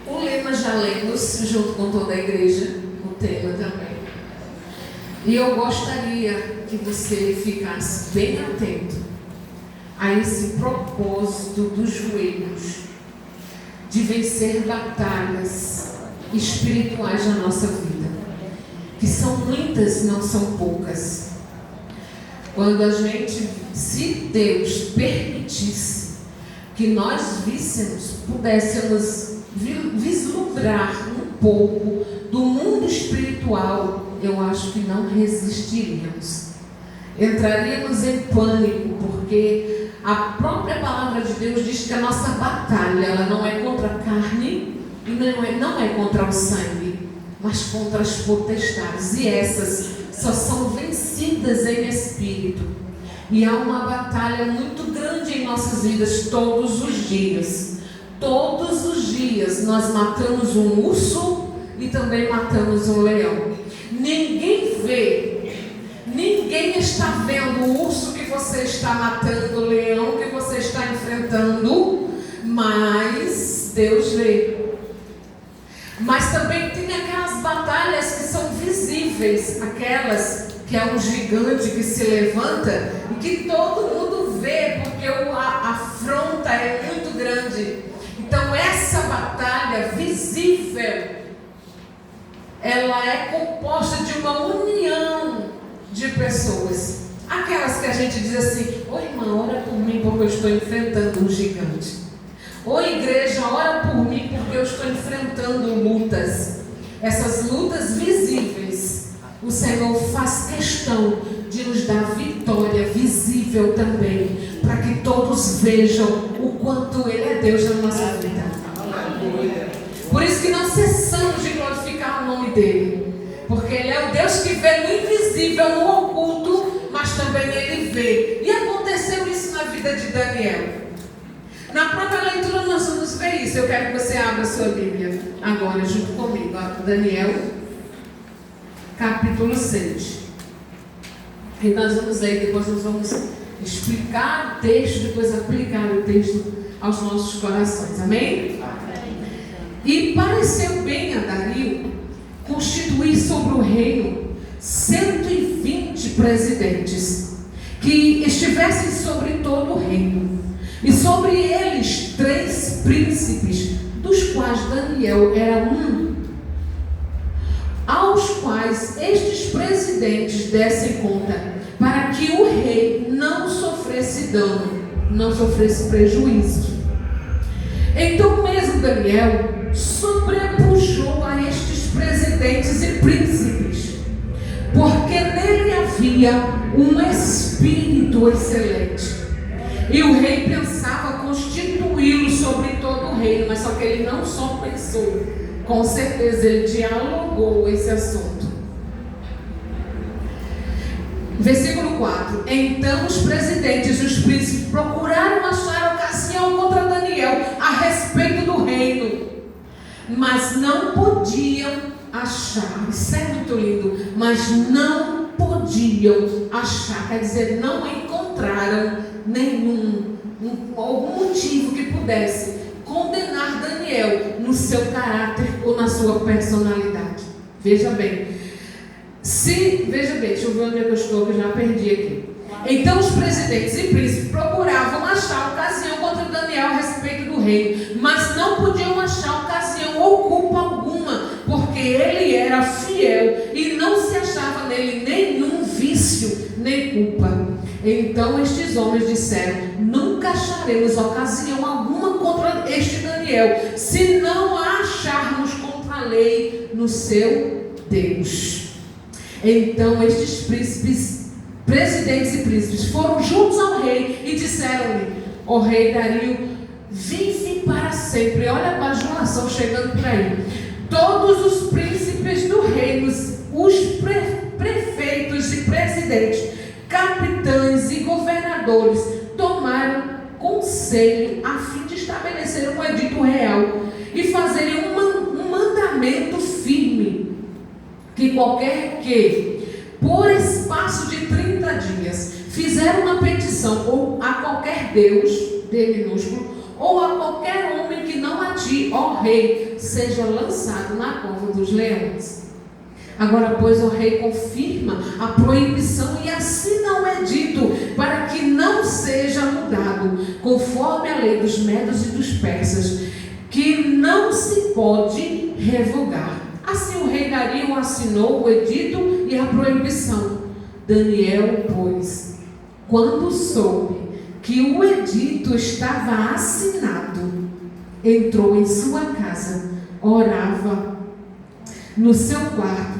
O lema já lemos, junto com toda a igreja, o tema também. E eu gostaria que você ficasse bem atento a esse propósito dos joelhos, de vencer batalhas espirituais na nossa vida, que são muitas, não são poucas. Quando a gente, se Deus permitisse que nós pudéssemos vislumbrar um pouco do mundo espiritual, eu acho que não resistiríamos. Entraríamos em pânico, porque a própria palavra de Deus diz que a nossa batalha, ela não é contra a carne e não é contra o sangue, mas contra as potestades, e essas só são vencidas em espírito. E há uma batalha muito grande em nossas vidas todos os dias. Todos os dias nós matamos um urso e também matamos um leão. Ninguém vê, ninguém está vendo o urso que você está matando, o leão que você está enfrentando, mas Deus vê. Mas também tem aquelas batalhas que são visíveis, aquelas que é um gigante que se levanta e que todo mundo vê, porque a afronta é muito grande. Então essa batalha visível, ela é composta de uma união de pessoas. Aquelas que a gente diz assim: ô irmã, ora por mim porque eu estou enfrentando um gigante. Ô igreja, ora por mim porque eu estou enfrentando lutas. Essas lutas visíveis, o Senhor faz questão de nos dar vitória visível também, para que todos vejam o quanto Ele é Deus na nossa vida. Por isso que não cessamos de glorificar o nome dEle, porque Ele é o Deus que vê no invisível, no oculto, mas também Ele vê. E aconteceu isso na vida de Daniel. Na própria leitura nós vamos ver isso. Eu quero que você abra a sua Bíblia agora junto comigo, Daniel capítulo 6. E nós vamos ler, depois nós vamos explicar o texto, depois aplicar o texto aos nossos corações. Amém? E pareceu bem a Dario constituir sobre o reino 120 presidentes, que estivessem sobre todo o reino, e sobre eles 3 príncipes, dos quais Daniel era um, aos quais estes presidentes dessem conta, para que o rei não sofresse dano, não sofresse prejuízo. Então mesmo Daniel sobrepujou a estes presidentes e príncipes, porque nele havia um espírito excelente. E o rei pensava constituí-lo sobre todo o reino, mas só que ele não só pensou, com certeza ele dialogou esse assunto. Versículo 4. Então os presidentes e os príncipes procuraram achar ocasião contra Daniel a respeito do reino, mas não podiam achar. Isso é muito lindo. Mas não podiam achar, quer dizer, não encontraram algum motivo que pudesse condenar Daniel no seu caráter ou na sua personalidade. Veja bem, deixa eu ver onde é que eu estou, que eu já perdi aqui. Então os presidentes e príncipes procuravam achar ocasião contra Daniel a respeito do reino, mas não podiam achar ocasião ou culpa alguma, porque ele era fiel e não se achava nele nenhum vício nem culpa. Então estes homens disseram: nunca acharemos ocasião alguma contra este Daniel, se não a acharmos contra a lei no seu Deus. Então estes presidentes e príncipes foram juntos ao rei e disseram-lhe: ó rei Dario, vive para sempre. Olha a bajulação chegando por aí. Todos os príncipes do reino, os prefeitos e presidentes, capitães e governadores tomaram conselho a fim de estabelecer um edito real e fazerem um mandamento firme, que qualquer que, por espaço de 30 dias, fizer uma petição ou a qualquer Deus, D minúsculo, ou a qualquer homem que não atinja ti, ó rei, seja lançado na cova dos leões. Agora, pois, o rei confirma a proibição e assina o edito para que não seja mudado, conforme a lei dos medos e dos persas, que não se pode revogar. Assim o rei Dario assinou o edito e a proibição. Daniel, pois, quando soube que o edito estava assinado, entrou em sua casa, orava no seu quarto,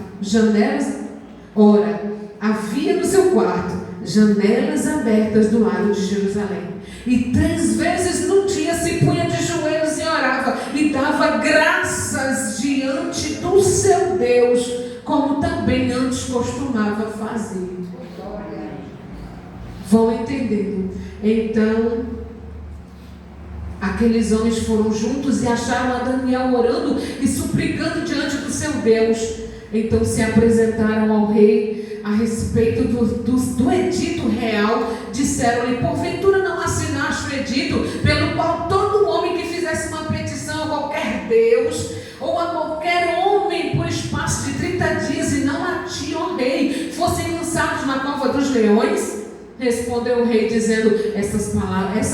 havia no seu quarto janelas abertas do lado de Jerusalém, e 3 vezes no dia se punha de joelhos e orava, e dava graças diante do seu Deus, como também antes costumava fazer. Vão entendendo? Então, aqueles homens foram juntos e acharam a Daniel orando e suplicando diante do seu Deus. Então se apresentaram ao rei a respeito do edito real. Disseram-lhe: porventura não assinaste o edito pelo qual todo homem que fizesse uma petição a qualquer Deus ou a qualquer homem por espaço de 30 dias e não a ti, ó rei, fossem lançados na cova dos leões? Respondeu o rei dizendo: essa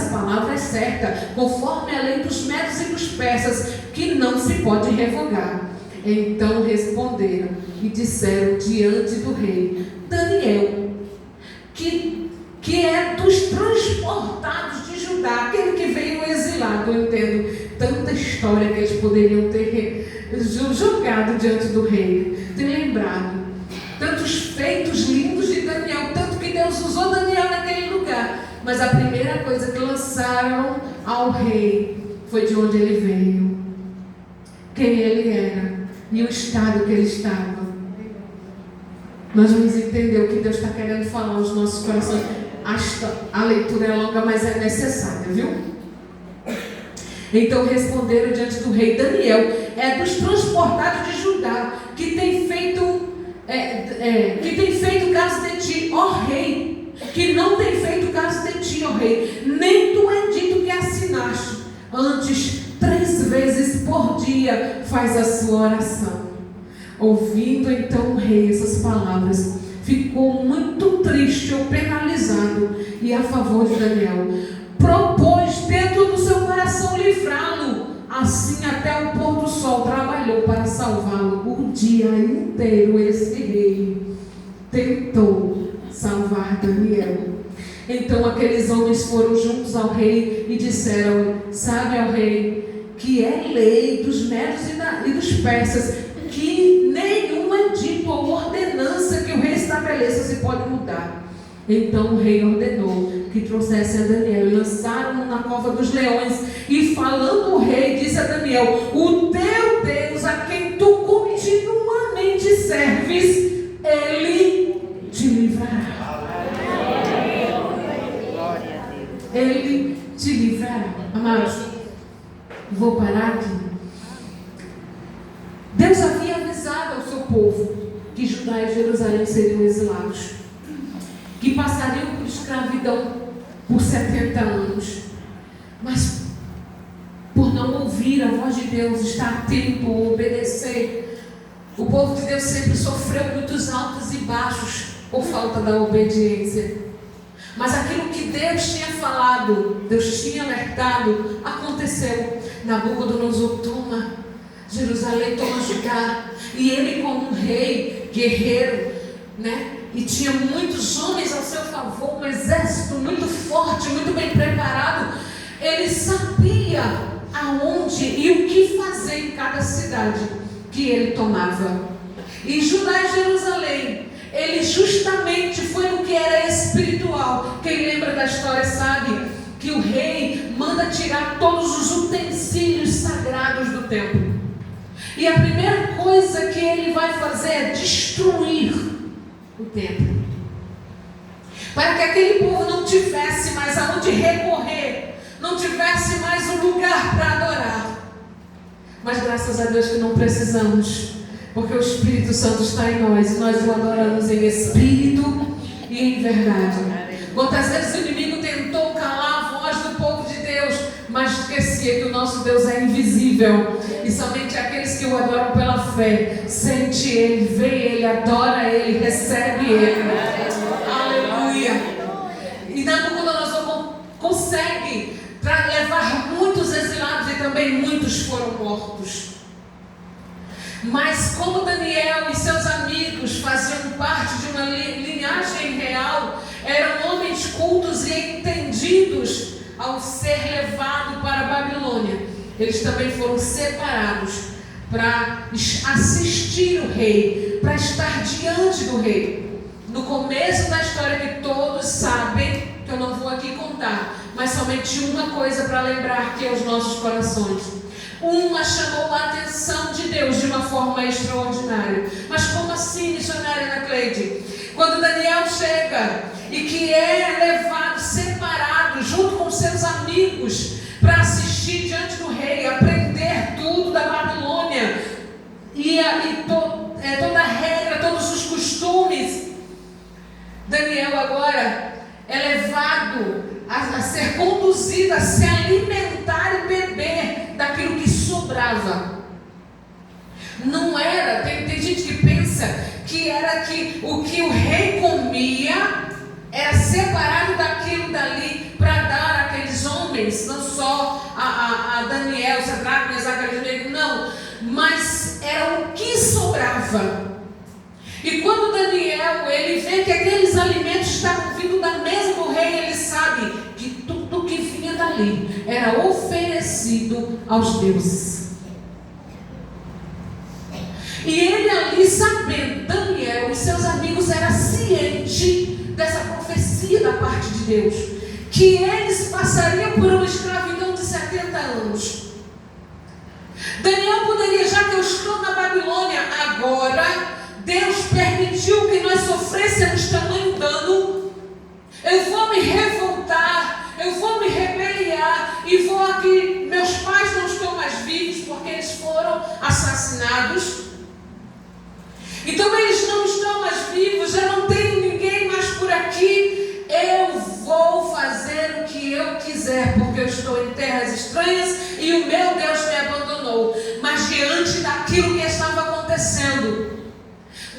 palavra é certa, conforme a lei dos medos e dos persas, que não se pode revogar. Então responderam e disseram diante do rei: Daniel, que é dos transportados de Judá, aquele que veio exilado. Eu entendo tanta história que eles poderiam ter jogado diante do rei, ter lembrado tantos feitos lindos de Daniel, tanto que Deus usou Daniel naquele lugar. Mas a primeira coisa que lançaram ao rei foi de onde ele veio, quem ele era e o estado que ele estava. Nós vamos entender o que Deus está querendo falar aos nossos corações. A leitura é longa, mas é necessária, viu? Então responderam diante do rei: Daniel é dos transportados de Judá, que tem feito caso de ti, ó rei, que não tem feito caso de ti, ó rei, nem do edito que assinaste. Antes, 3 vezes por dia faz a sua oração. Ouvindo então o rei essas palavras, ficou muito triste ou penalizado, e a favor de Daniel propôs dentro do seu coração livrá-lo. Assim até o pôr do sol trabalhou para salvá-lo. O dia inteiro esse rei tentou salvar Daniel. Então aqueles homens foram juntos ao rei e disseram: sabe, ao rei, que é lei dos medos e dos persas, que nenhum edito ou ordenança que o rei estabeleça se pode mudar. Então o rei ordenou que trouxessem a Daniel e lançaram-no na cova dos leões. E falando o rei, disse a Daniel: o teu Deus, a quem tu continuamente serves, ele te livrará. Ele te livrará. Amados, vou parar aqui. Deus havia avisado ao seu povo que Judá e Jerusalém seriam exilados, que passariam por escravidão por 70 anos. Mas por não ouvir a voz de Deus, estar atento ou obedecer, o povo de Deus sempre sofreu muitos altos e baixos por falta da obediência. Mas aquilo que Deus tinha falado, Deus tinha alertado, aconteceu. Nabucodonosor toma Jerusalém, toma Judá, e ele, como um rei guerreiro, e tinha muitos homens ao seu favor, um exército muito forte, muito bem preparado, ele sabia aonde e o que fazer em cada cidade que ele tomava. E Judá e Jerusalém, ele justamente foi no que era espiritual. Quem lembra da história sabe que o rei manda tirar todos os utensílios sagrados do templo. E a primeira coisa que ele vai fazer é destruir o templo, para que aquele povo não tivesse mais aonde recorrer, não tivesse mais um lugar para adorar. Mas graças a Deus que não precisamos, porque o Espírito Santo está em nós e nós o adoramos em espírito e em verdade. Quantas vezes o inimigo tentou calar a voz do povo de Deus, mas esquecia profecia que o nosso Deus é invisível e somente aqueles que o adoram pela fé sente Ele, vê Ele, adora Ele, recebe Ele. Aleluia! E Nabucodonosor consegue levar muitos exilados e também muitos foram mortos. Mas como Daniel e seus amigos faziam parte de uma linhagem real, eram homens cultos e entendidos, ao ser levado para a Babilônia, eles também foram separados para assistir o rei, para estar diante do rei. No começo da história que todos sabem, que eu não vou aqui contar, mas somente uma coisa para lembrar aqui aos nossos corações. Uma chamou a atenção de Deus de uma forma extraordinária. Mas como assim, missionária Ana Cleide? Quando Daniel chega e que é levado separado junto com seus amigos para assistir diante do rei, aprender tudo da Babilônia toda a regra, todos os costumes. Daniel agora é levado a ser conduzido a se alimentar e beber daquilo que sobrava. Não era, tem gente que pensa que era que o que o rei comia era separado daquilo dali para dar àqueles homens, não só a Daniel, Sadraque, Mesaque e Abednego, não, mas era o que sobrava. E quando Daniel, ele vê que aqueles alimentos estavam vindo da mesa do rei, ele sabe que tudo que vinha dali era oferecido aos deuses. E ele ali, sabendo, Daniel e seus amigos eram cientes dessa profecia da parte de Deus, que eles passariam por uma escravidão de 70 anos. Daniel poderia, já que eu estou na Babilônia agora, Deus permitiu que nós sofrêssemos tamanho dano, eu vou me revoltar, eu vou me rebeliar e vou aqui, meus pais não estão mais vivos porque eles foram assassinados. Então eles não estão mais vivos, já não tem ninguém mais por aqui. Eu vou fazer o que eu quiser, porque eu estou em terras estranhas e o meu Deus me abandonou. Mas diante daquilo que estava acontecendo,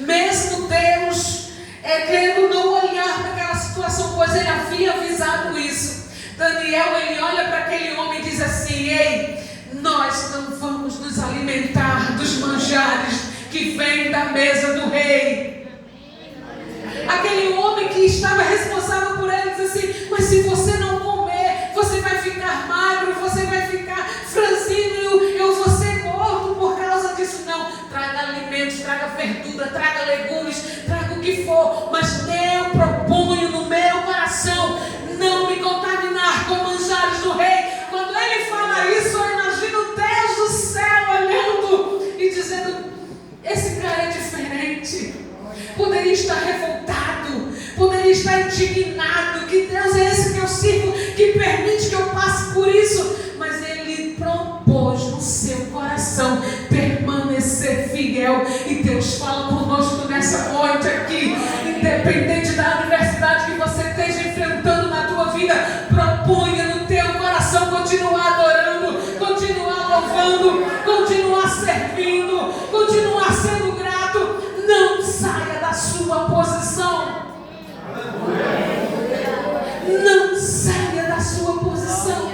mesmo Deus querendo não olhar para aquela situação, pois ele havia avisado isso, Daniel, ele olha para aquele homem e diz assim: ei, nós não vamos nos alimentar dos manjares que vem da mesa do rei. Aquele homem que estava responsável por ele diz assim: mas se você não comer, você vai ficar magro, você vai ficar franzino, eu vou ser morto por causa disso. Não, traga alimentos, traga verdura, traga legumes, traga o que for, mas eu proponho no meu coração não me contaminar com manjares do rei. Quando ele fala isso, eu imagino Deus do céu olhando e dizendo: esse cara é diferente. Poderia estar revoltado, poderia estar indignado. Que Deus é esse que eu sirvo, que permite que eu passe por isso? Mas ele propôs no seu coração permanecer fiel. E Deus fala conosco nessa noite aqui, independente da adversidade que você esteja enfrentando na tua vida, proponha no teu coração continuar adorando, continuar louvando, continuar servindo, continuar sendo grato. Não saia da sua posição. Não saia da sua posição.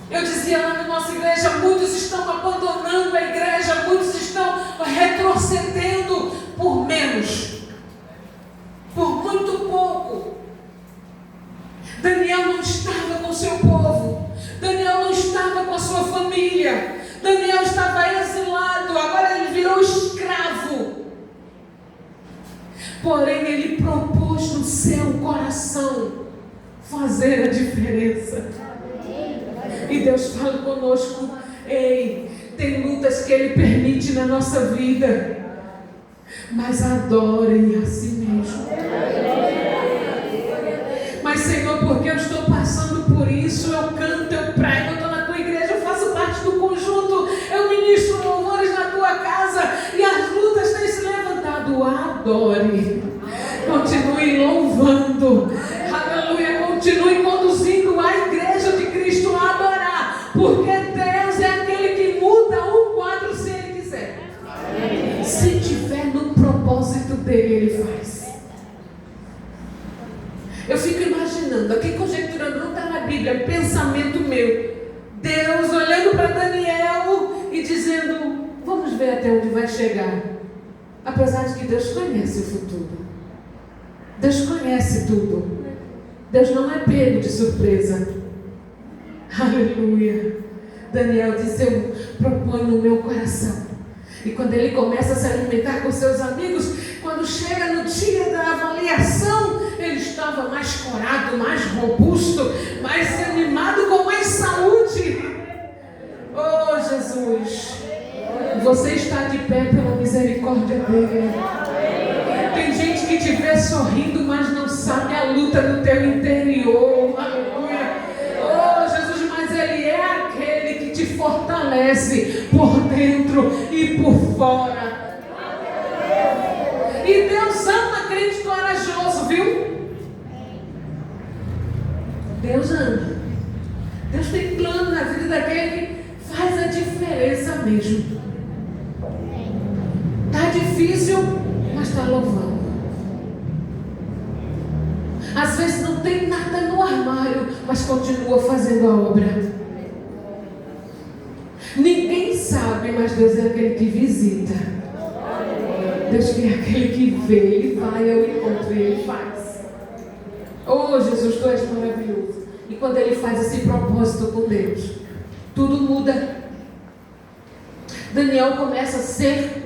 Eu dizia lá na nossa igreja, muitos estão abandonando a igreja, muitos estão retrocedendo por menos, por muito pouco. Daniel não estava com seu povo, Daniel não estava com a sua família, Daniel estava exilado, agora ele virou escravo. Porém, ele propôs no seu coração fazer a diferença. E Deus fala conosco: ei, tem lutas que Ele permite na nossa vida, mas adorem a si mesmo. Mas Senhor, porque eu estou passando por isso, eu canto, eu prego, eu estou na tua igreja, eu faço parte do conjunto, eu ministro louvores na tua casa e as lutas têm se levantado. Adore, continue louvando, aleluia, continue conduzindo a igreja de Cristo a adorar. dele ele faz. Eu fico imaginando, aqui conjecturando, não está na Bíblia, é pensamento meu. Deus olhando para Daniel e dizendo, vamos ver até onde vai chegar. Apesar de que Deus conhece o futuro. Deus conhece tudo. Deus não é pego de surpresa. Aleluia. Daniel disse, eu proponho no meu coração. E quando ele começa a se alimentar com seus amigos, quando chega no dia da avaliação, ele estava mais corado, mais robusto, mais animado, com mais saúde. Oh, Jesus! Você está de pé pela misericórdia dele. Tem gente que te vê sorrindo, mas não sabe a luta no teu interior. Aleluia! Oh, Jesus, mas ele é aquele que te fortalece por dentro e por fora. E Deus ama crente corajoso, viu? Deus ama. Deus tem plano na vida daquele que faz a diferença mesmo. Está difícil, mas está louvando. Às vezes não tem nada no armário, mas continua fazendo a obra. Ninguém sabe, mas Deus é aquele que visita. Deus é aquele que vê, Ele vai ao encontro e Ele faz. Oh, Jesus, Tu és maravilhoso. E quando Ele faz esse propósito com Deus, tudo muda. Daniel começa a ser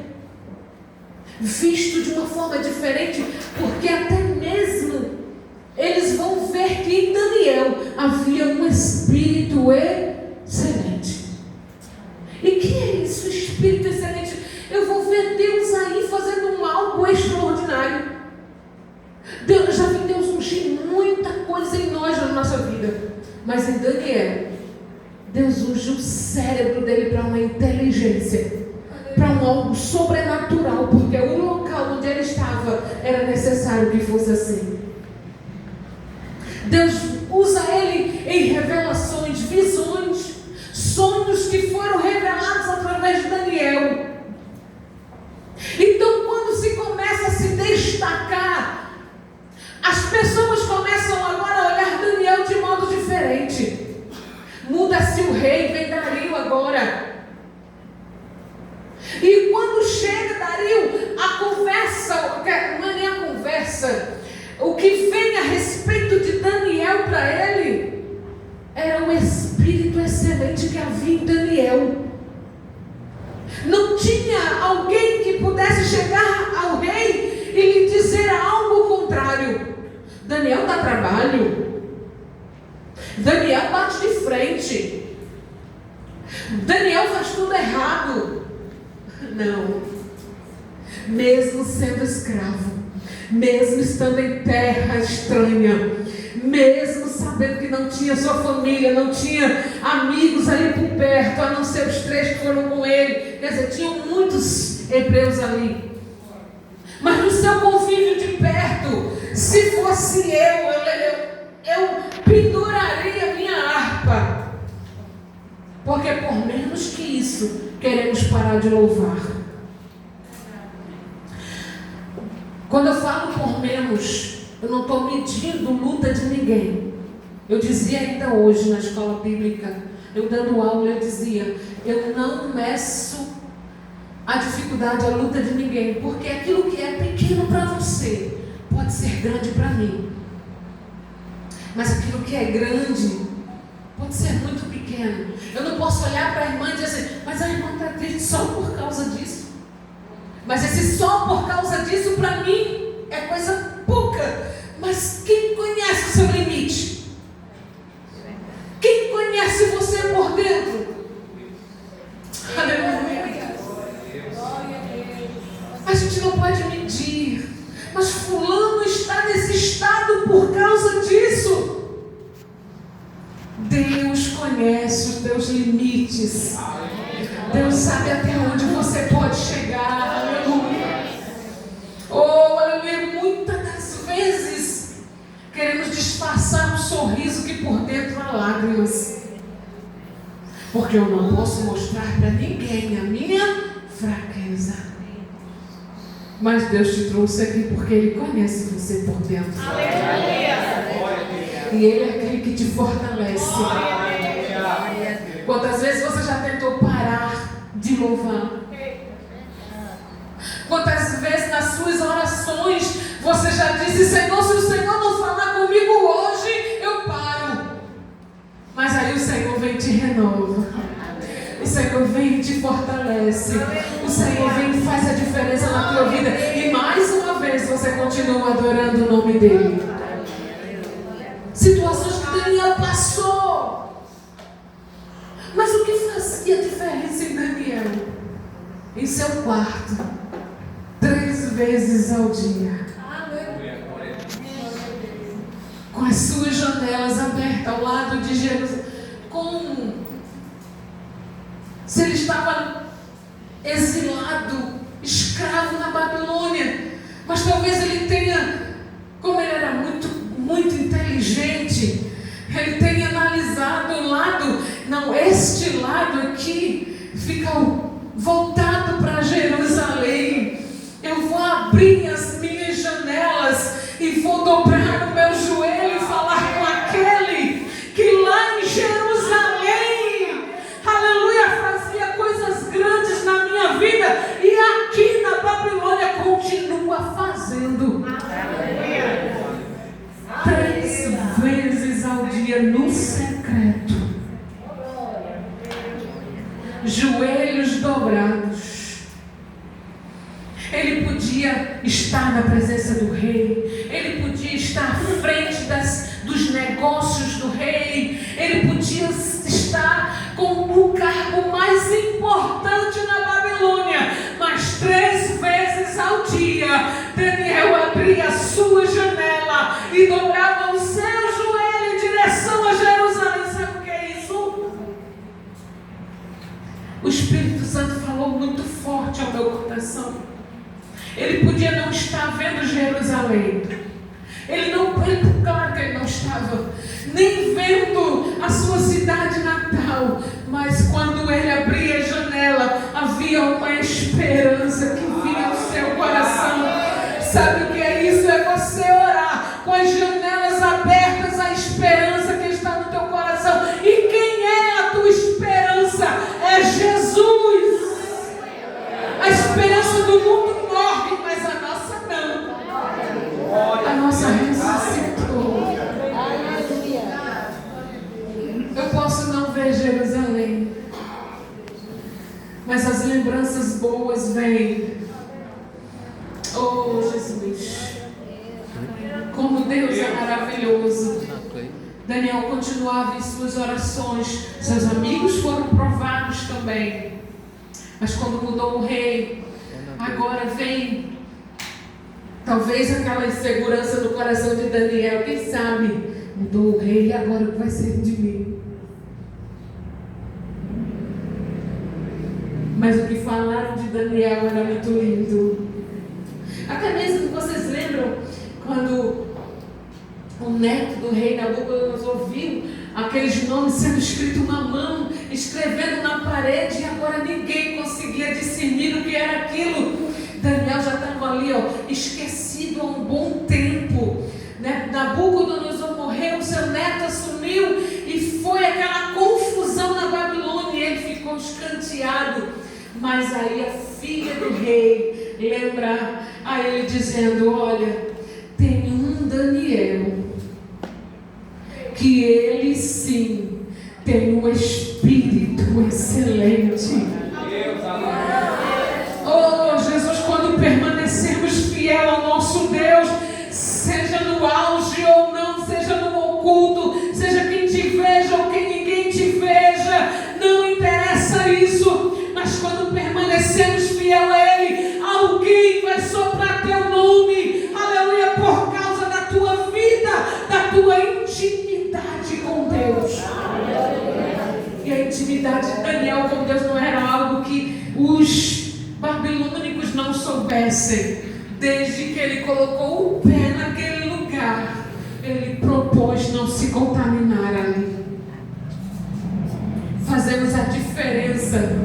visto de uma forma diferente, porque até mesmo eles vão ver que em Daniel havia um espírito excelente. E que é isso, espírito excelente? Eu vou ver Deus aí fazendo algo extraordinário. Eu já vi Deus ungir muita coisa em nós na nossa vida, mas em Daniel, Deus ungiu o cérebro dele para uma inteligência, para um algo sobrenatural, porque o local onde ele estava era necessário que fosse assim. Deus usa ele em revelações, visões, sonhos que foram revelados através de Daniel. Então, quando se começa a se destacar, as pessoas começam agora a olhar Daniel de modo diferente. Muda-se o rei, vem Dario agora. E quando chega Dario, a conversa, não é nem a conversa, o que vem a respeito de Daniel para ele, era o espírito excelente que havia em Daniel. Não tinha alguém que pudesse chegar ao rei e lhe dizer algo contrário. Daniel dá trabalho. Daniel bate de frente. Daniel faz tudo errado. Não. Mesmo sendo escravo, mesmo estando em terra estranha, mesmo sabendo que não tinha sua família, não tinha amigos ali por perto, a não ser os 3 que foram com ele, quer dizer, tinham muitos hebreus ali, mas no seu convívio de perto, se fosse eu penduraria a minha harpa, porque por menos que isso, queremos parar de louvar. Quando eu falo por menos, eu não estou medindo luta de ninguém. Eu dizia ainda hoje na escola bíblica, eu dando aula, eu dizia, eu não meço a dificuldade, a luta de ninguém, porque aquilo que é pequeno para você, pode ser grande para mim. Mas aquilo que é grande, pode ser muito pequeno. Eu não posso olhar para a irmã e dizer assim, mas a irmã está triste só por causa disso. Mas esse só por causa disso, para mim, é coisa pouca. Mas quem conhece o seu limite? Quem conhece você por dentro? Aleluia. A gente não pode medir. Mas fulano está nesse estado por causa disso. Deus conhece os teus limites. Deus sabe até onde você pode chegar. Aleluia. Oh, aleluia. Muitas das vezes queremos disfarçar um sorriso que por dentro há lágrimas. Porque eu não posso mostrar para ninguém a minha fraqueza. Mas Deus te trouxe aqui porque Ele conhece você por dentro. E Ele é aquele que te fortalece. Quantas vezes você já tentou parar de louvar? Quantas vezes nas suas orações você já disse: Senhor, se o Senhor não falar comigo hoje, eu paro. Mas aí o Senhor vem e te renova. O Senhor vem e te fortalece. O Senhor vem e faz a diferença na tua vida. E mais uma vez você continua adorando o nome dEle. Situações que Daniel passou. Mas o que fazia diferença em Daniel? Em seu quarto, 3 vezes ao dia, com as suas janelas abertas ao lado de Jerusalém, como se ele estava exilado, escravo na Babilônia. Mas talvez ele tenha, como ele era muito inteligente, ele tenha analisado o lado, não, este lado aqui fica voltado para Jerusalém. Eu vou abrir as minhas janelas e vou dobrar o meu joelho e falar com aquele que lá em Jerusalém, aleluia, fazia coisas grandes na minha vida e aqui na Babilônia continua fazendo. 3 vezes ao dia no secreto, joelhos dobrados. Ele podia estar na presença do rei, ele podia estar à frente dos negócios do rei, ele podia estar com o cargo mais importante na Babilônia, mas 3 vezes ao dia Daniel abria a sua janela e dobrava o seu joelho em direção a Jerusalém. Sabe o que é isso? O Espírito Santo falou muito forte ao meu coração. Ele podia não estar vendo Jerusalém. Claro que ele não estava nem vendo a sua cidade natal. Mas quando ele abria a janela, havia uma esperança que vinha ao seu coração. Sabe o que é isso? É você orar com as janelas abertas, a esperança que está no teu coração. E quem é a tua esperança? É Jesus. A esperança do mundo morre, mas a nossa não. A nossa ressuscitou. Eu posso não ver Jerusalém, mas as lembranças boas vêm. Oh, Jesus, como Deus é maravilhoso. Daniel continuava em suas orações. Seus amigos foram provados também. Mas quando mudou o rei, agora vem talvez aquela insegurança no coração de Daniel. Quem sabe? Mudou o rei e agora o que vai ser de mim? Mas o que falaram de Daniel era muito lindo. Até mesmo vocês lembram quando o neto do rei Nabucodonosor viu aqueles nomes sendo escritos na mão, escrevendo na parede, e agora ninguém conseguia discernir o que era aquilo. Daniel já estava ali, esquecido há um bom tempo, né? Nabucodonosor morreu, seu neto assumiu, e foi aquela confusão na Babilônia, e ele ficou escanteado. Mas aí a filha do rei lembra a ele dizendo: olha, tem um Daniel, que ele sim tem um espírito excelente. Oh Jesus, quando permanecemos fiel ao nosso Deus, seja no auge ou não, seja no oculto, seja quem te veja ou quem ninguém te veja, não interessa isso. Mas quando permanecemos fiel a Ele, alguém vai soprar teu nome, aleluia, por causa da tua vida, da tua intimidade com Deus. E a intimidade de Daniel com Deus não era algo que os babilônicos não soubessem. Desde que ele colocou o pé naquele lugar, ele propôs não se contaminar ali. Fazemos a diferença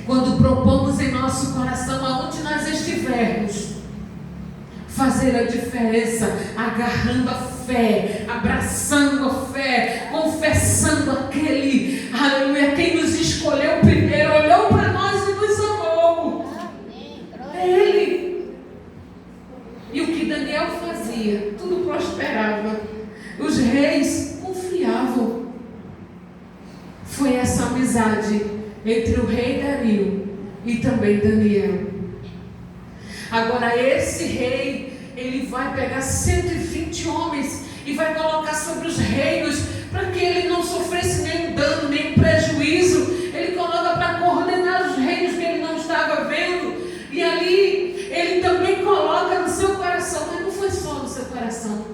quando propomos em nosso coração aonde nós estivermos, fazer a diferença, agarrando a fé, abraçando a fé, confessando aquele, aleluia, quem nos escolheu primeiro, olhou para nós e nos amou. É Ele. E o que Daniel fazia, tudo prosperava. Os reis confiavam. Foi essa amizade entre o rei Dario e também Daniel. Agora esse rei, ele vai pegar 120 homens e vai colocar sobre os reinos, para que ele não sofresse nenhum dano, nenhum prejuízo. Ele coloca para coordenar os reinos que ele não estava vendo. E ali, ele também coloca no seu coração, mas não foi só no seu coração.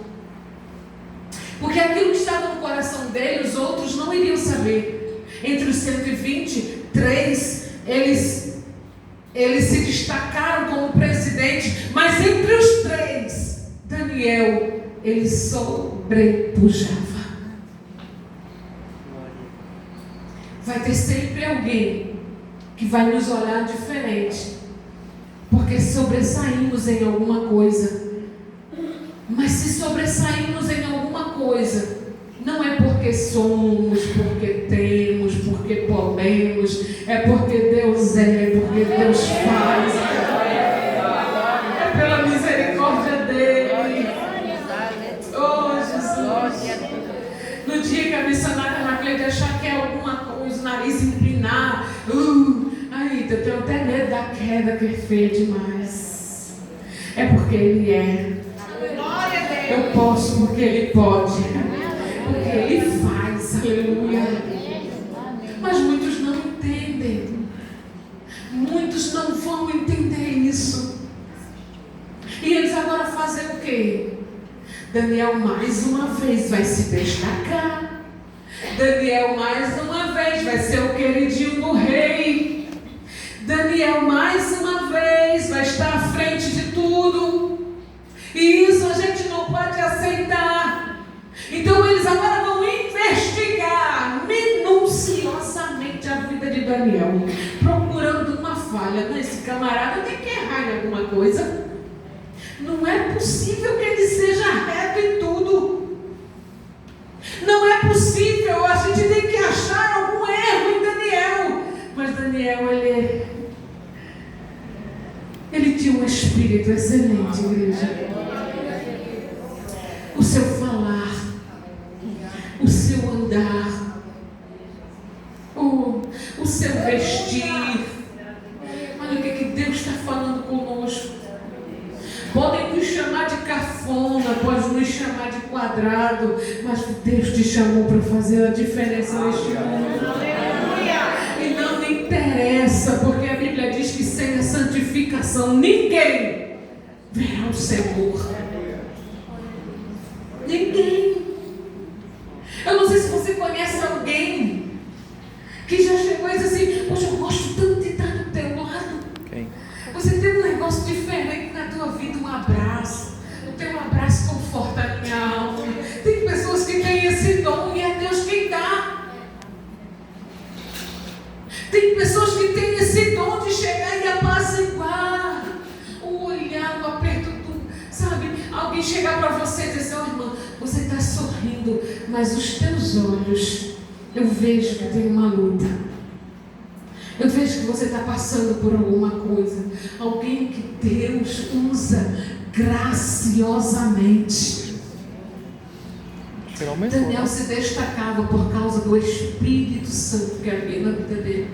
Porque aquilo que estava no coração dele, os outros não iriam saber. Entre os 120, 3, eles se destacaram como presidente, mas entre os 3, Daniel, ele sobrepujava. Vai ter sempre alguém que vai nos olhar diferente, porque sobressaímos em alguma coisa. Mas se sobressaímos em alguma coisa, não é porque somos, porque temos, porque podemos, é porque Deus é porque Deus faz, é pela misericórdia dele. Oh, Jesus! No dia que a missionária Anacleide achar que é alguma coisa, o nariz inclinar, aí eu tenho até medo da queda, que é feia demais. É porque Ele é. Eu posso porque Ele pode. Porque Ele faz, aleluia. Mas muitos não entendem. Muitos não vão entender isso. E eles agora fazem o quê? Daniel mais uma vez vai se destacar. Daniel mais uma vez vai ser o queridinho do rei. Daniel mais uma vez vai estar à frente de tudo. E isso a gente não pode aceitar. Então eles agora vão investigar minuciosamente a vida de Daniel, procurando uma falha. Esse camarada tem que errar em alguma coisa. Não é possível que ele seja reto em tudo. Não é possível. A gente tem que achar algum erro em Daniel. Mas Daniel, ele tinha um espírito excelente, igreja. O seu falar, o seu andar, o seu vestir. Olha o que Deus está falando conosco. Podem nos chamar de cafona, podem nos chamar de quadrado, mas Deus te chamou para fazer a diferença neste mundo. E não me interessa, porque a Bíblia diz que sem a santificação ninguém verá o Senhor. Ninguém. Eu não sei se você conhece alguém que já chegou e disse assim: poxa, eu gosto tanto de estar do teu lado. Okay. Você tem um negócio diferente na tua vida, um abraço. O teu abraço conforta a minha alma. Tem pessoas que têm esse dom e é Deus quem dá. Tem pessoas que têm esse dom de chegar e apaziguar o olhar, o aperto do, sabe? Alguém chegar para você e dizer: oh, irmã, você está sorrindo, mas os teus olhos, eu vejo que tem uma luta. Eu vejo que você está passando por alguma coisa. Alguém que Deus usa graciosamente. Daniel se destacava por causa do Espírito Santo que havia na vida dele.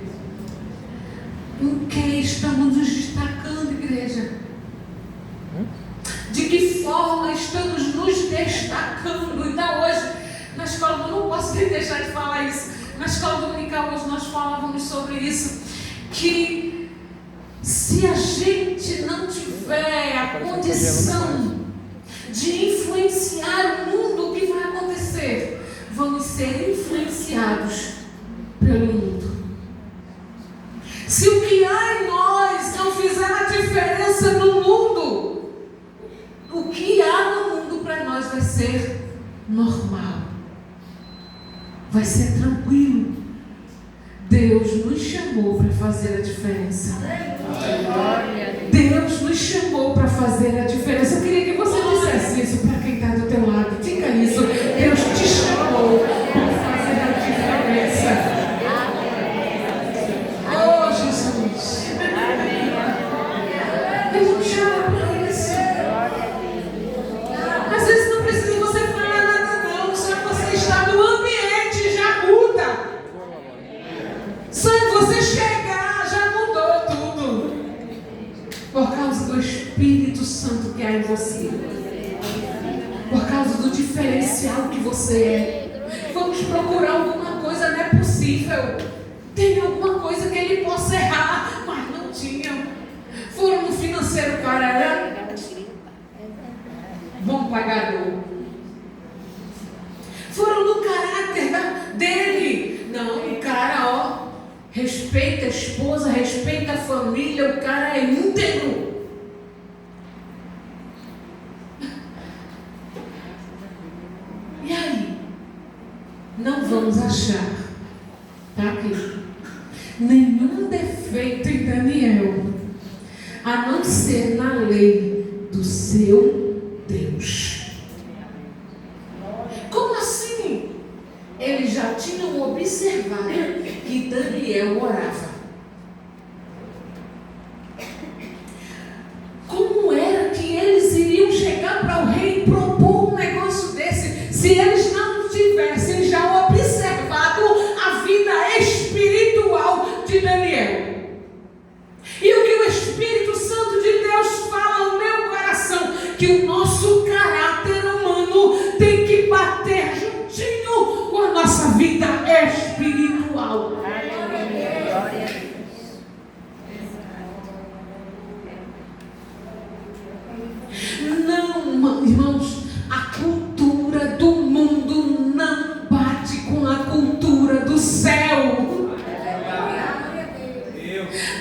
Em que estamos nos destacando, igreja? De que forma estamos nos destacando? Então hoje, na escola, eu não posso nem deixar de falar isso. Na escola dominical hoje nós falávamos sobre isso, que se a gente não tiver a condição de influenciar o mundo, o que vai acontecer? Vamos ser influenciados pelo mundo. Se o que há em nós não fizer a diferença no mundo, o que há no mundo para nós vai ser normal. Vai ser tranquilo. Deus nos chamou para fazer a diferença. Deus nos chamou para fazer a diferença. Eu queria que você dissesse isso para quem está do teu lado. Diga isso. Deus te chamou para fazer a diferença. Oh, Jesus. Deus me chama para isso. Às vezes não precisa você falar nada não. Só que você está no ambiente já muda. Só você chegar já mudou tudo. Por causa do Espírito Santo que há em você. Por causa do diferencial que você é. Vamos procurar alguma coisa, não é possível. Tem alguma coisa que ele possa errar, mas não tinha. Foram no financeiro, o cara era bom pagador. Foram no caráter dele. Não, o cara, ó, respeita a esposa, respeita a família, o cara é íntegro. E aí? Não vamos achar, tá aqui, nenhum defeito em Daniel, a não ser na lei do seu Deus. Como assim? Eles já tinham observado que Daniel orava. Como era que eles iriam chegar para o rei e propor um negócio desse, se eles não tivessem já observado a vida espiritual de Daniel? E o que o Espírito Santo de Deus fala no meu coração, que o nosso caráter humano tem que bater juntinho com a nossa vida espiritual. Não, irmãos, a cultura do mundo não bate com a cultura do céu.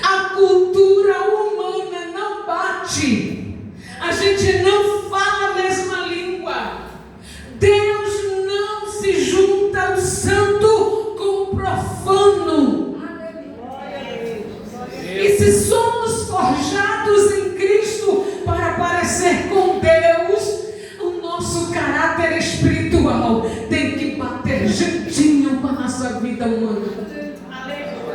A cultura humana não bate. A gente não fala a mesma língua. Deus não se junta ao santo com o profano. E se somos forjados em Cristo para parecer com Deus, o nosso caráter espiritual tem que bater juntinho com a nossa vida humana,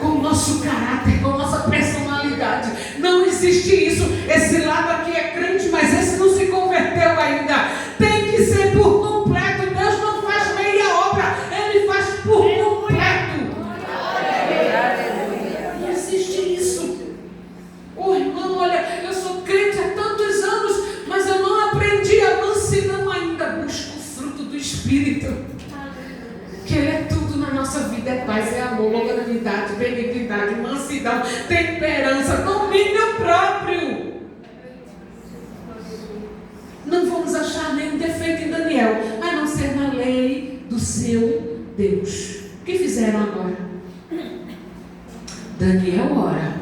com o nosso caráter, com a nossa personalidade. Não existe isso. Esse lado aqui é crente, mas esse não se converteu ainda. Tem que ser por completo. Deus não faz meia obra, Ele faz por completo. Não existe isso. Oh, irmão, olha, eu sou crente há tantos anos, mas eu não aprendi a mansidão ainda. Busco o fruto do Espírito, que Ele é tudo na nossa vida. É paz, é amor, longanimidade, benignidade, mansidão, temperança, domínio próprio. Não vamos achar nenhum defeito em Daniel, a não ser na lei do seu Deus. O que fizeram agora? Daniel ora.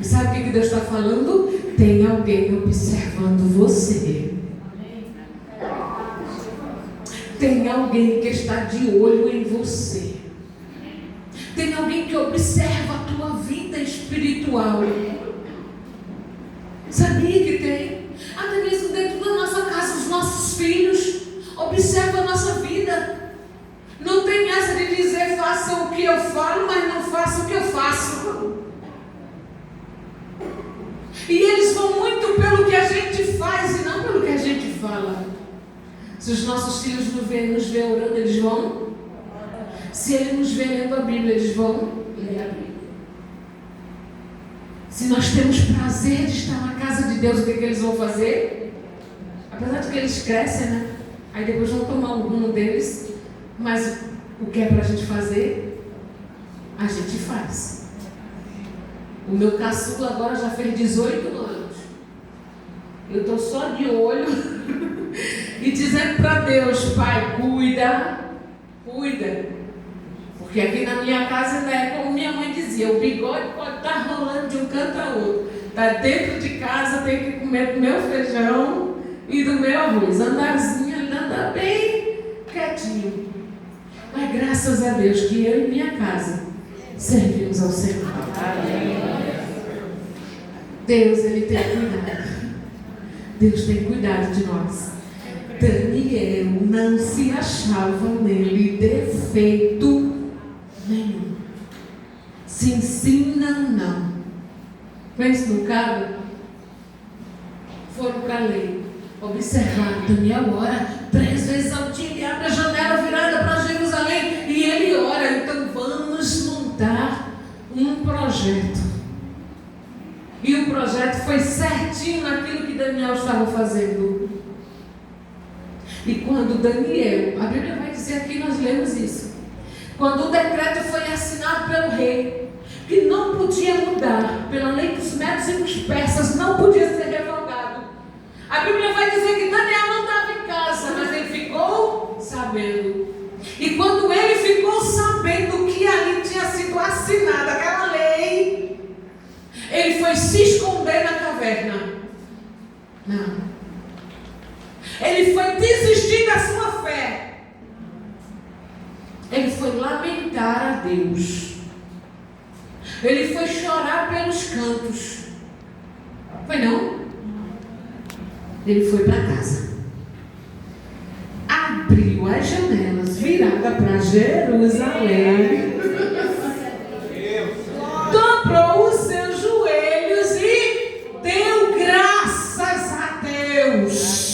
E sabe o que Deus está falando? Tem alguém observando você. Tem alguém que está de olho em você. Tem alguém que observa a tua vida espiritual. Sabia que tem? Até mesmo dentro da nossa casa, os nossos filhos observam a nossa vida. Não tem essa de dizer faça o que eu falo, mas não faça o que eu faço. E eles vão muito pelo que a gente faz e não pelo que a gente fala. Se os nossos filhos nos vê orando, eles vão. Se eles nos vê lendo a Bíblia, eles vão ler a Bíblia. Se nós temos prazer de estar na casa de Deus, o que eles vão fazer? Apesar de que eles crescem, né? Aí depois vão tomar o rumo deles. Mas o que é para a gente fazer, a gente faz. O meu caçula agora já fez 18 anos. Eu estou só de olho e dizendo para Deus: Pai, cuida. Porque aqui na minha casa não é como minha mãe dizia, o bigode pode estar rolando de um canto a outro. Está dentro de casa, tem que comer do meu feijão e do meu arroz. Andarzinho, ele anda bem quietinho. Mas graças a Deus que eu e minha casa servimos ao Senhor. Deus, Ele tem cuidado. Deus tem cuidado de nós. Daniel não se achava nele defeito nenhum. Sim, sim, não, não. Pense no cara. Foram para a lei. Observar, Daniel ora 3 vezes ao dia. Ele abre a janela virada para Jerusalém. E ele ora. Então vamos montar um projeto. E o projeto foi certinho naquilo que Daniel estava fazendo. E quando Daniel, a Bíblia vai dizer aqui, nós lemos isso. Quando o decreto foi assinado pelo rei, que não podia mudar, pela lei dos medos e dos persas, não podia ser revogado. A Bíblia vai dizer que Daniel não estava em casa, mas ele ficou sabendo. E quando ele ficou sabendo que ali tinha sido assinada aquela lei, ele foi se esconder na caverna. Não. Ele foi desistir da sua fé. Ele foi lamentar a Deus. Ele foi chorar pelos cantos. Foi não? Ele foi para casa. Abriu as janelas, virada para Jerusalém. Dobrou os seus joelhos e deu graças a Deus.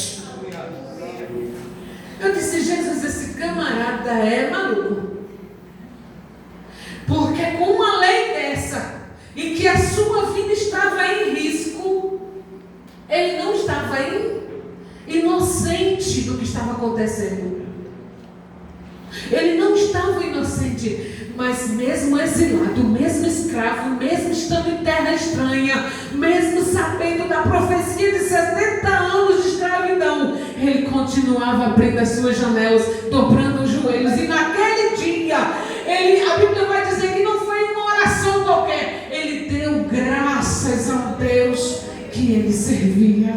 Eu disse, Jesus, esse camarada é maluco. Porque com uma lei dessa, em que a sua vida estava em risco, ele não estava inocente do que estava acontecendo. Ele não estava inocente, mas mesmo exilado, mesmo escravo, mesmo estando em terra estranha, mesmo sabendo da profecia de 70 anos de escravidão, ele continuava abrindo as suas janelas, dobrando os joelhos. E naquele dia, a Bíblia vai dizer que não foi uma oração qualquer, ele deu graças a Deus que ele servia.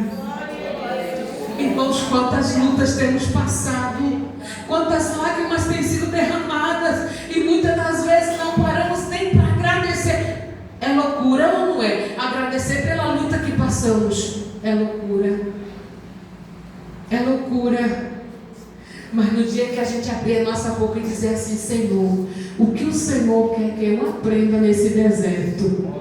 Irmãos, quantas lutas temos passado, quantas lágrimas têm sido derramadas, e muitas das vezes não paramos nem para agradecer. É loucura ou não é? Agradecer pela luta que passamos é loucura. É loucura. Mas no dia que a gente abrir a nossa boca e dizer assim, Senhor, o que o Senhor quer que eu aprenda nesse deserto?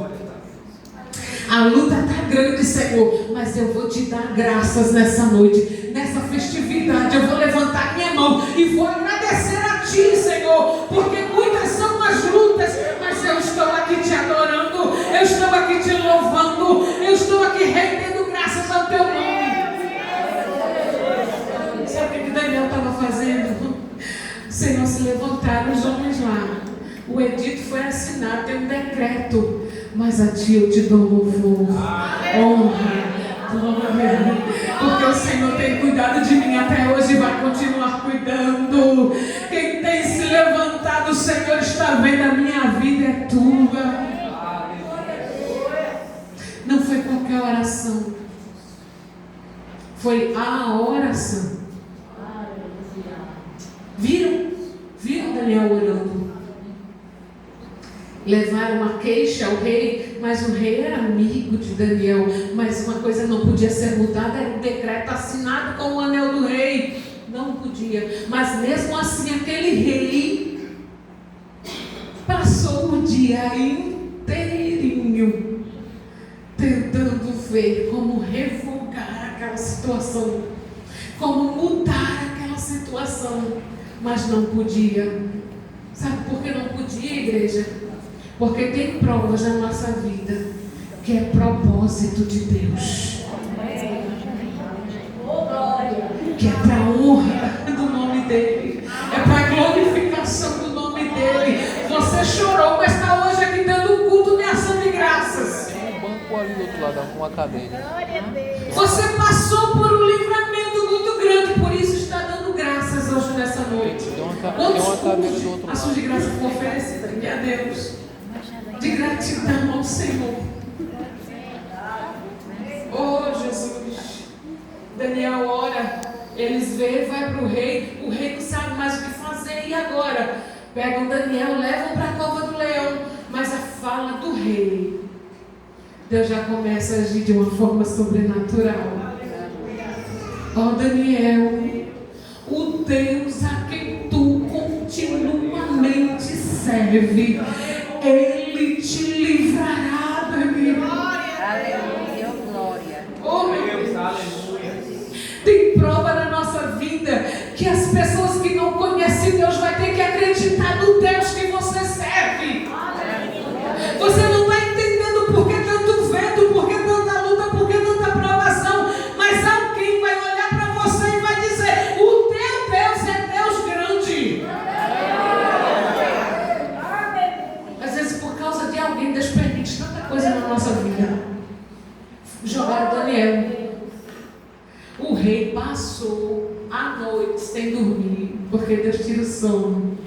A luta está grande, Senhor, mas eu vou te dar graças nessa noite, nessa festividade. Eu vou levantar minha mão e vou agradecer a Ti, Senhor, porque muitas são as lutas, mas eu estou aqui te adorando, eu estou aqui te louvando, eu estou aqui rendendo graças ao Teu nome. Sabe o que Daniel estava fazendo? O Senhor se levantaram os homens lá. O edito foi assinado, tem um decreto. Mas a Ti eu te dou louvor, honra, glória, porque o Senhor tem cuidado de mim até hoje e vai continuar cuidando. Quem tem se levantado, o Senhor está vendo, a minha vida é Tua. Não foi qualquer oração, foi a oração. Viram Daniel orando? Levaram uma queixa ao rei, mas o rei era amigo de Daniel. Mas uma coisa não podia ser mudada, era um decreto assinado com o anel do rei. Não podia, mas mesmo assim aquele rei passou o dia inteirinho tentando ver como revogar aquela situação, como mudar aquela situação, mas não podia. Sabe por que não podia, igreja? Porque tem provas na nossa vida que é propósito de Deus, que é para a honra do nome dEle, é para a glorificação do nome dEle. Você chorou, mas está hoje aqui dando um culto de ação de graças. Tem um banco ali do outro lado, com uma cadeira. Você passou por um livramento muito grande, por isso está dando graças hoje nessa noite. Tem uma cadeira do outro lado. Ação de graça foi oferecida aqui a Deus, de gratidão ao Senhor. Oh Jesus. Daniel ora, eles veem, vai para o rei não sabe mais o que fazer. E agora? Pegam Daniel, levam para a cova do leão. Mas a fala do rei, Deus já começa a agir de uma forma sobrenatural. Ó Daniel, o Deus a quem tu continuamente serve, Ele te livrará, Daniel. Aleluia, glória. Oh, meu Deus, aleluia. Tem prova na nossa vida que as pessoas que não conhecem Deus vai ter que acreditar no Deus que você serve. Você não está entendendo por que tanto vento, por que tanta luta, por que tanta provação, mas alguém vai olhar para você e vai dizer: o teu Deus é Deus grande. Às vezes, por causa de alguém, Deus permite tanta coisa na nossa vida. Jogaram Daniel. O rei passou a noite sem dormir, porque Deus tira o sono.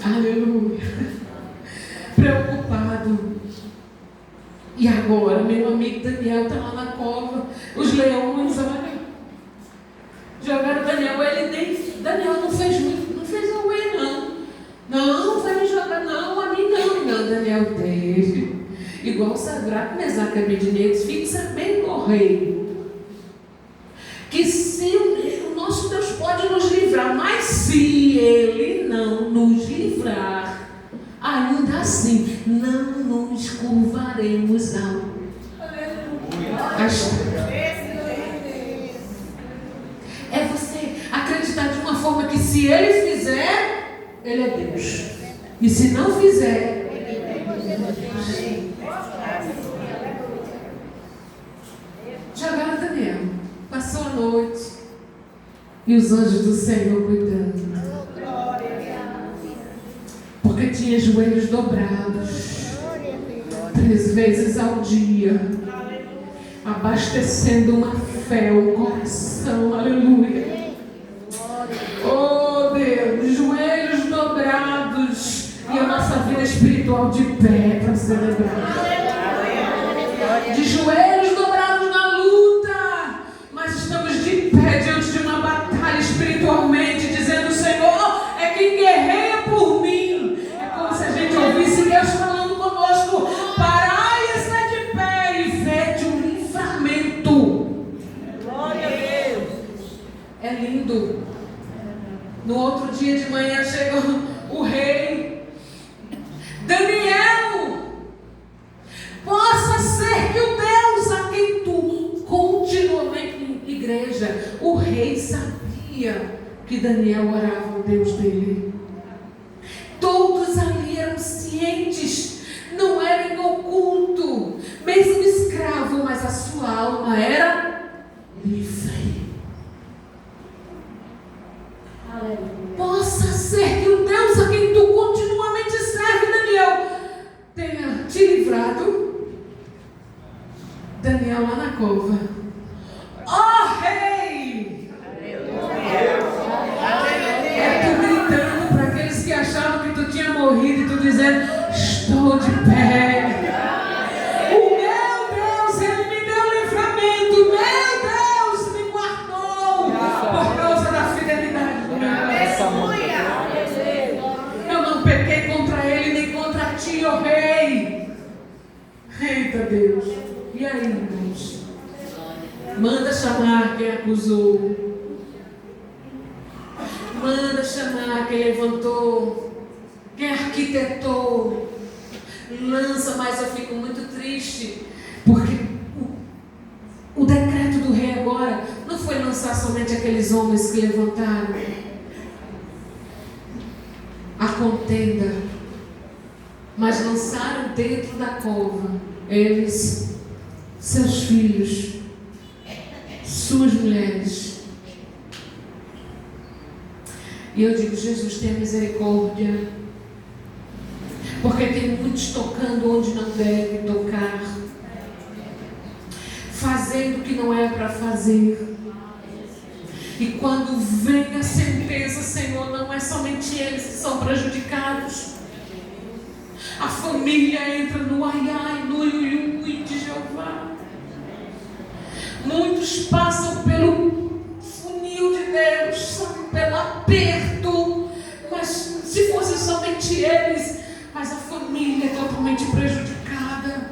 Aleluia. Preocupado. E agora, meu amigo Daniel está lá na cova. Os leões, olha. Jogaram Daniel. Daniel não fez muito, não fez auê, não. Não, vai me jogar, não, a mim não. Não, Daniel teve. Igual o Sadraque, Mesaque e Abednego, fique sabendo, ó rei, que se o nosso Deus pode nos livrar, mas se Ele não nos livrar, ainda assim não nos curvaremos ao. É você acreditar de uma forma que se Ele fizer, Ele é Deus. E se não fizer, jogaram Daniel. Passou a noite e os anjos do Senhor cuidando. Porque tinha joelhos dobrados 3 vezes ao dia, abastecendo uma fé, um coração. Aleluia. Oh Deus, joelhos dobrados e a nossa vida espiritual de pé para celebrar. De joelhos dobrados na luta, mas estamos de pé diante de uma batalha espiritualmente, dizendo: Senhor é quem guerreia por mim. É como se a gente ouvisse Deus falando conosco: parai e está de pé e vede um livramento. Glória a Deus. É lindo. No outro dia de manhã chegou o rei. Daniel, possa ser que o Deus a quem tu continuamente, igreja, o rei sabia que Daniel orava ao Deus dele. Todos ali eram cientes, não era em oculto, mesmo escravo, mas a sua alma era livre. Possa ser que o Deus a quem tu continuamente serve, Daniel, tenha te livrado. Daniel lá na cova. Ó rei! É tu gritando para aqueles que achavam que tu tinha morrido e tu dizendo: estou de pé. O meu Deus, Ele me deu livramento. Meu Deus me guardou por causa da fidelidade do meu Deus. Eu não pequei contra Ele nem contra ti, ó rei. Eita Deus. E aí, irmãos? Manda chamar quem acusou. Manda chamar quem levantou, quem arquitetou. Lança, mas eu fico muito triste, porque o decreto do rei agora não foi lançar somente aqueles homens que levantaram a contenda, mas lançaram dentro da cova eles, seus filhos, suas mulheres. E eu digo: Jesus, tenha misericórdia, porque tem muitos tocando onde não deve tocar, fazendo o que não é para fazer. E quando vem a sentença, Senhor, não é somente eles que são prejudicados. A família entra no ai-ai, no iui de Jeová. Muitos passam pelo funil de Deus, pelo aperto. Mas se fosse somente eles, totalmente prejudicada.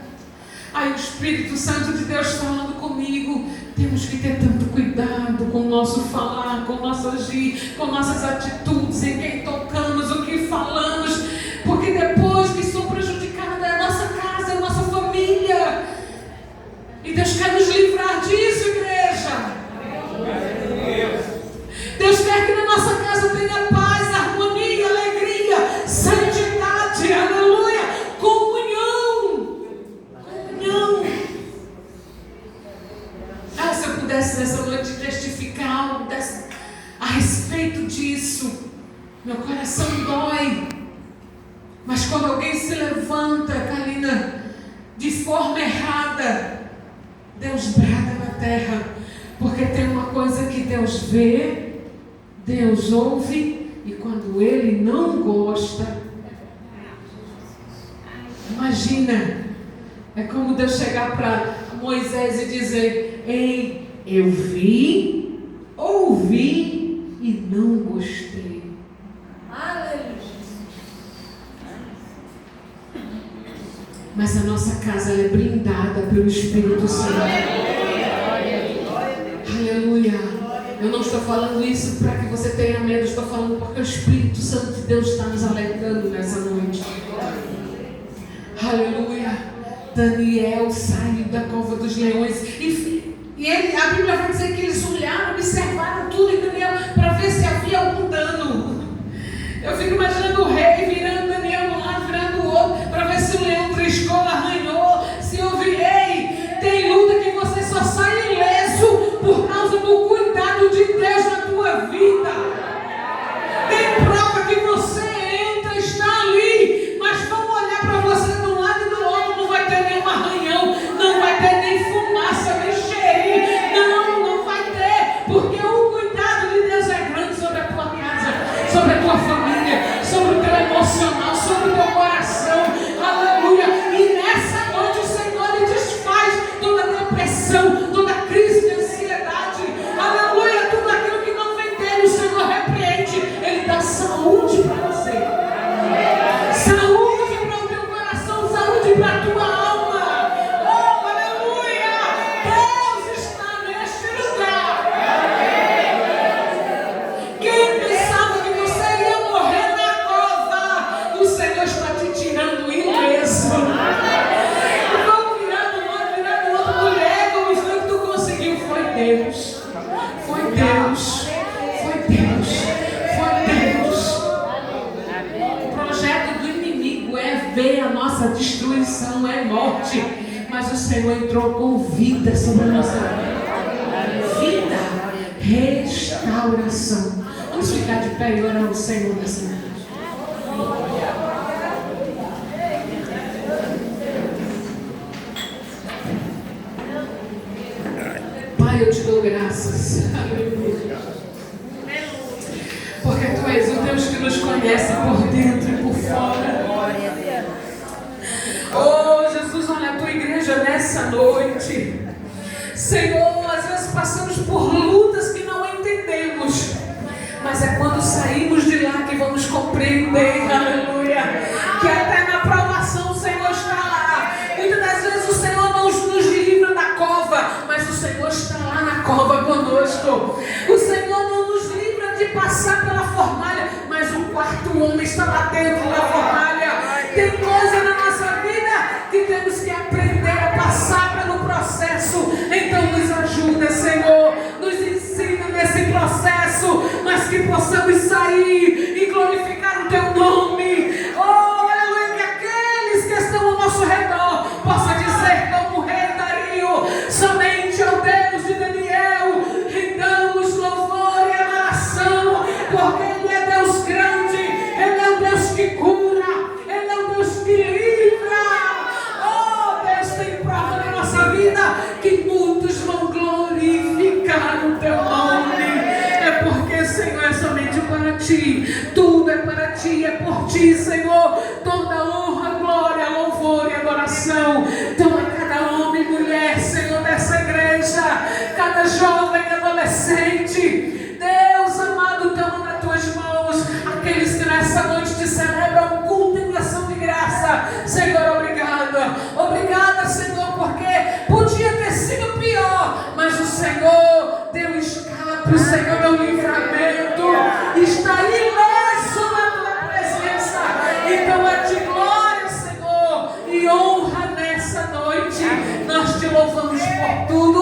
Aí o Espírito Santo de Deus falando comigo, temos que ter tanto cuidado com o nosso falar, com o nosso agir, com nossas atitudes, em quem tocamos, o que falamos, porque depois que sou prejudicada é a nossa casa, é a nossa família. E Deus quer nos livrar disso, igreja. Deus quer que na nossa casa tenha paz, harmonia, alegria, santidade, aleluia, comunhão. Se eu pudesse nessa noite testificar algo a respeito disso, meu coração dói. Mas quando alguém se levanta, Karina, de forma errada, Deus brada na terra, porque tem uma coisa que Deus vê, Deus ouve, e quando Ele não gosta, imagina, é como Deus chegar para Moisés e dizer: ei, eu vi, ouvi e não gostei. Mas a nossa casa é blindada pelo Espírito Santo. Aleluia. Eu não estou falando isso para que você tenha medo, estou falando porque o Espírito Santo de Deus está nos alertando nessa noite. Aleluia. Daniel saiu da cova dos leões a Bíblia vai dizer que eles olharam, observaram tudo em Daniel para ver se havia algum dano. Eu fico imaginando o rei virando Daniel de um lado, virando o outro, para ver se o leão triscou, arranhou, se houve. Ei, tem luta que você só sai ileso por causa do cuidado de Deus na tua vida. Tem prova que você entra, está ali, mas vão olhar para você de um lado e do outro, não vai ter nenhum arranhão, não vai ter nem fumaça, nem cheirinho, não vai ter, porque o cuidado de Deus é grande sobre a tua casa, sobre a tua família, sobre o teu emocional, sobre o teu coração. Aleluia. E nessa noite o Senhor lhe desfaz toda a depressão, toda a crise de ansiedade. Aleluia. Tudo aquilo que não vem dele, o Senhor repreende. Ele dá saúde para você, saúde para o teu coração, saúde para a tua alma. Oh, aleluia. Deus está neste lugar. Quem pensava que você ia morrer na cova, o Senhor está te tirando ileso. Vão virando um lado, virando o outro. Mulher, como foi que tu conseguiu? Foi Deus. Foi Deus. Foi Deus. Foi Deus. O projeto do inimigo é ver a nossa destruição, é morte. Mas o Senhor entrou com vida sobre a nossa vida. Vida. Restauração. Vamos ficar de pé e orar ao Senhor nessa noite. Pai, eu te dou graças. Aleluia. Porque tu és o Deus que nos conhece por dentro e por fora. Oh, Jesus, olha a tua igreja nessa noite. Senhor, às vezes passamos por lutas que não entendemos, mas é quando saímos de lá que vamos compreender, aleluia, que até na provação o Senhor está lá. Muitas das vezes o Senhor não nos livra da cova, mas o Senhor está lá na cova conosco. O Senhor não nos livra de passar pela fornalha, mas o quarto homem está lá dentro da fornalha. Tem coisa na nossa vida que temos que aprender a passar pelo processo. Então nos ajuda, Senhor, nos ensina nesse processo, mas que possamos sair e glorificar o teu nome. Oh, aleluia, que aqueles que estão ao nosso redor possam dizer como o rei Dario: somente ao Deus de Daniel rendamos louvor e adoração, porque Ele é Deus grande, Ele é o Deus que cura, Ele é o Deus que livra. Oh, Deus, tem prova na nossa vida que muitos vão glorificar o teu nome. É porque, Senhor, é somente para ti, tudo é para ti, é por ti, Senhor, toda honra, glória, louvor e adoração. Toma cada homem e mulher, Senhor, dessa igreja, cada jovem e adolescente, Deus amado, toma nas tuas mãos aqueles que nessa noite te celebram um culto em ação de graça. Senhor, obrigado. que o Senhor é o livramento. Está ileso na tua presença. Então a ti glória, Senhor, e honra nessa noite. Nós te louvamos por tudo.